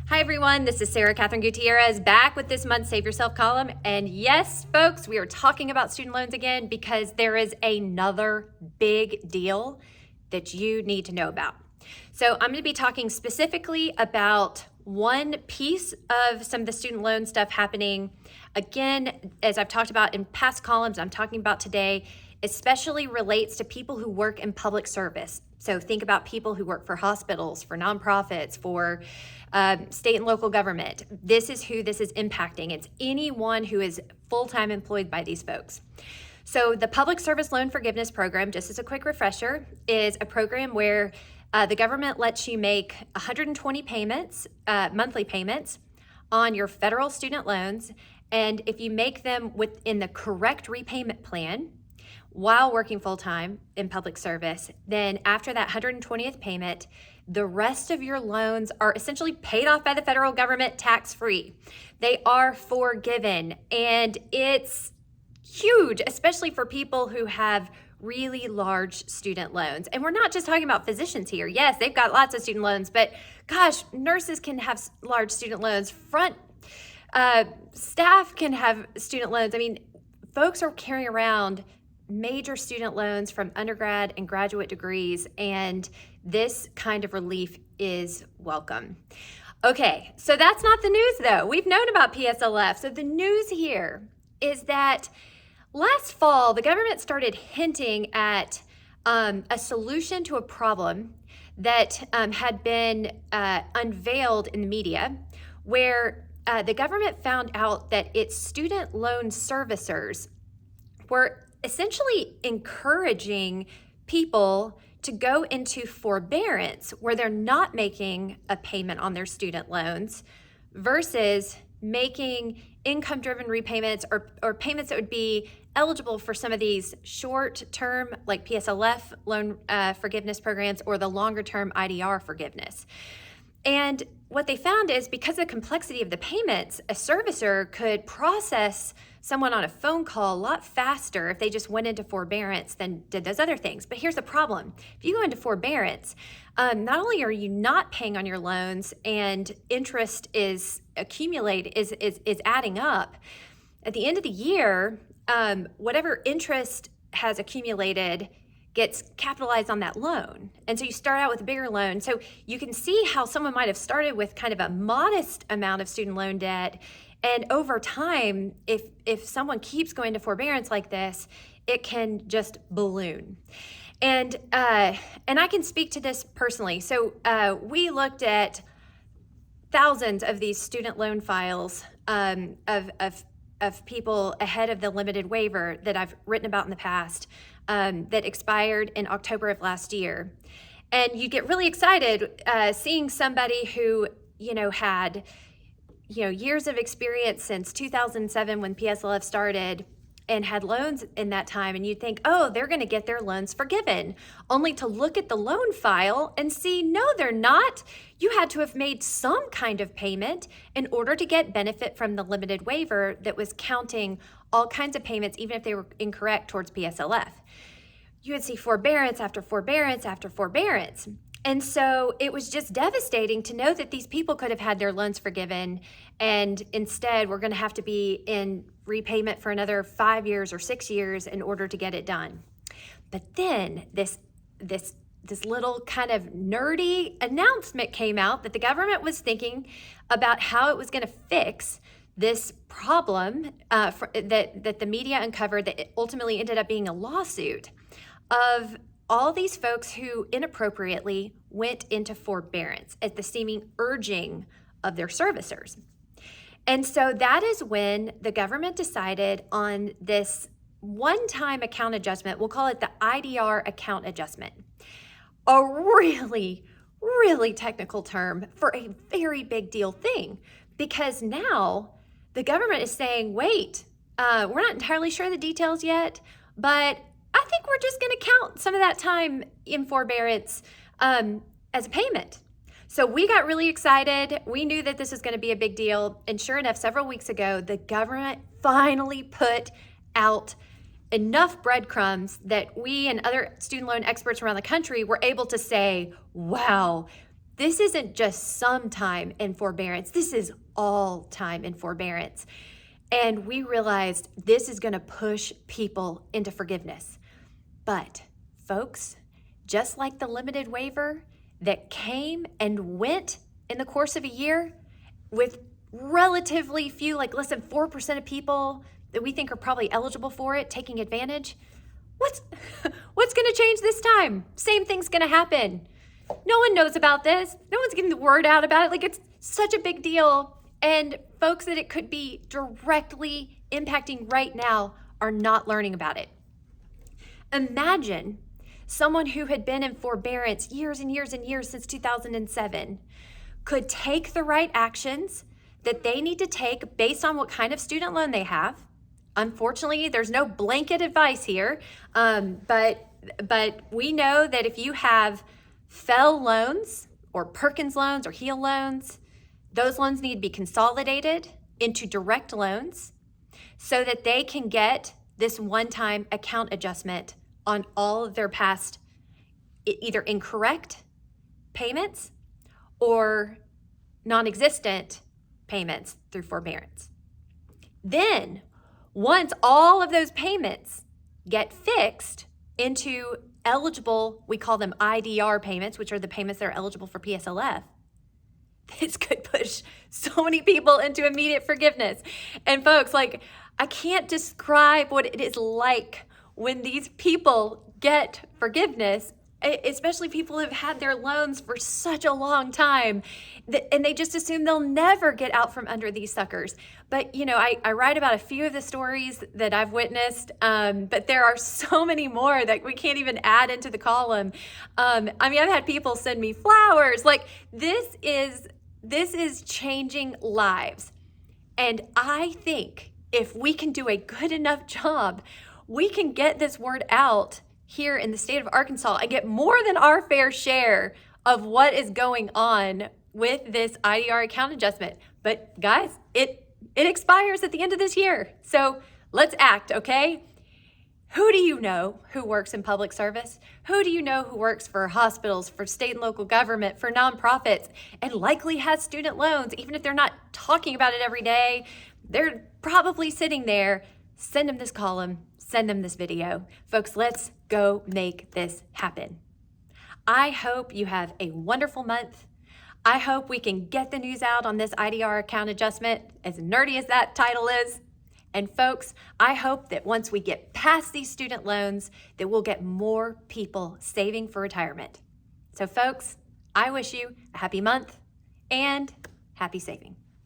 Hi everyone, this is Catherine Gutierrez back with this month's Save Yourself column. And yes, folks, we are talking about student loans again because there is another big deal that you need to know about. So I'm going to be talking specifically about one piece of some of the student loan stuff happening. Again, as I've talked about in past columns, I'm talking about today, especially relates to people who work in public service. So think about people who work for hospitals, for nonprofits, for state and local government. This is who this is impacting. It's anyone who is full-time employed by these folks. So the Public Service Loan Forgiveness Program, just as a quick refresher, is a program where the government lets you make 120 payments, monthly payments, on your federal student loans. And if you make them within the correct repayment plan, while working full-time in public service, then after that 120th payment, the rest of your loans are essentially paid off by the federal government tax-free. They are forgiven, and it's huge, especially for people who have really large student loans. And we're not just talking about physicians here. Yes, they've got lots of student loans, but gosh, nurses can have large student loans. Staff can have student loans. I mean, folks are carrying around major student loans from undergrad and graduate degrees, and this kind of relief is welcome. Okay, so that's not the news though. We've known about PSLF. So the news here is that last fall, the government started hinting at a solution to a problem that had been unveiled in the media, where the government found out that its student loan servicers were essentially encouraging people to go into forbearance where they're not making a payment on their student loans versus making income-driven repayments or payments that would be eligible for some of these short-term like PSLF loan forgiveness programs or the longer-term IDR forgiveness. And what they found is because of the complexity of the payments, a servicer could process someone on a phone call a lot faster if they just went into forbearance than did those other things. But here's the problem. If you go into forbearance, not only are you not paying on your loans and interest is adding up, at the end of the year, whatever interest has accumulated gets capitalized on that loan. And so you start out with a bigger loan. So you can see how someone might have started with kind of a modest amount of student loan debt. And over time, if someone keeps going to forbearance like this, it can just balloon. And I can speak to this personally. So we looked at thousands of these student loan files of people ahead of the limited waiver that I've written about in the past that expired in October of last year. And you get really excited seeing somebody who, had, years of experience since 2007 when PSLF started and had loans in that time. And you'd think, oh, they're going to get their loans forgiven, only to look at the loan file and see, no, they're not. You had to have made some kind of payment in order to get benefit from the limited waiver that was counting all kinds of payments, even if they were incorrect towards PSLF. You would see forbearance after forbearance after forbearance. And so it was just devastating to know that these people could have had their loans forgiven, and instead we're going to have to be in repayment for another 5 years or 6 years in order to get it done. But then this little kind of nerdy announcement came out that the government was thinking about how it was going to fix this problem that the media uncovered that ultimately ended up being a lawsuit of all these folks who inappropriately went into forbearance at the seeming urging of their servicers. And so that is when the government decided on this one-time account adjustment. We'll call it the IDR account adjustment. A really, really technical term for a very big deal thing, because now the government is saying, wait, we're not entirely sure the details yet, but I think we're just going to count some of that time in forbearance as a payment. So we got really excited. We knew that this was going to be a big deal. And sure enough, several weeks ago, the government finally put out enough breadcrumbs that we and other student loan experts around the country were able to say, wow, this isn't just some time in forbearance. This is all time in forbearance. And we realized this is going to push people into forgiveness. But folks, just like the limited waiver that came and went in the course of a year with relatively few, like less than 4% of people that we think are probably eligible for it taking advantage, what's going to change this time? Same thing's going to happen. No one knows about this. No one's getting the word out about it. Like, it's such a big deal. And folks that it could be directly impacting right now are not learning about it. Imagine someone who had been in forbearance years and years and years since 2007 could take the right actions that they need to take based on what kind of student loan they have. Unfortunately, there's no blanket advice here, but we know that if you have FFEL loans or Perkins loans or HEAL loans, those loans need to be consolidated into direct loans so that they can get this one-time account adjustment on all of their past either incorrect payments or non-existent payments through forbearance. Then, once all of those payments get fixed into eligible, we call them IDR payments, which are the payments that are eligible for PSLF, this could push so many people into immediate forgiveness. And folks, like, I can't describe what it is like when these people get forgiveness, especially people who have had their loans for such a long time, and they just assume they'll never get out from under these suckers. But, you know, I write about a few of the stories that I've witnessed, but there are so many more that we can't even add into the column. I mean, I've had people send me flowers. Like, this is changing lives. And I think if we can do a good enough job, we can get this word out here in the state of Arkansas and get more than our fair share of what is going on with this IDR account adjustment. But guys, it expires at the end of this year. So let's act, okay? Who do you know who works in public service? Who do you know who works for hospitals, for state and local government, for nonprofits, and likely has student loans? Even if they're not talking about it every day, they're probably sitting there. Send them this column, send them this video. Folks, let's go make this happen. I hope you have a wonderful month. I hope we can get the news out on this IDR account adjustment, as nerdy as that title is. And folks, I hope that once we get past these student loans, that we'll get more people saving for retirement. So folks, I wish you a happy month and happy saving.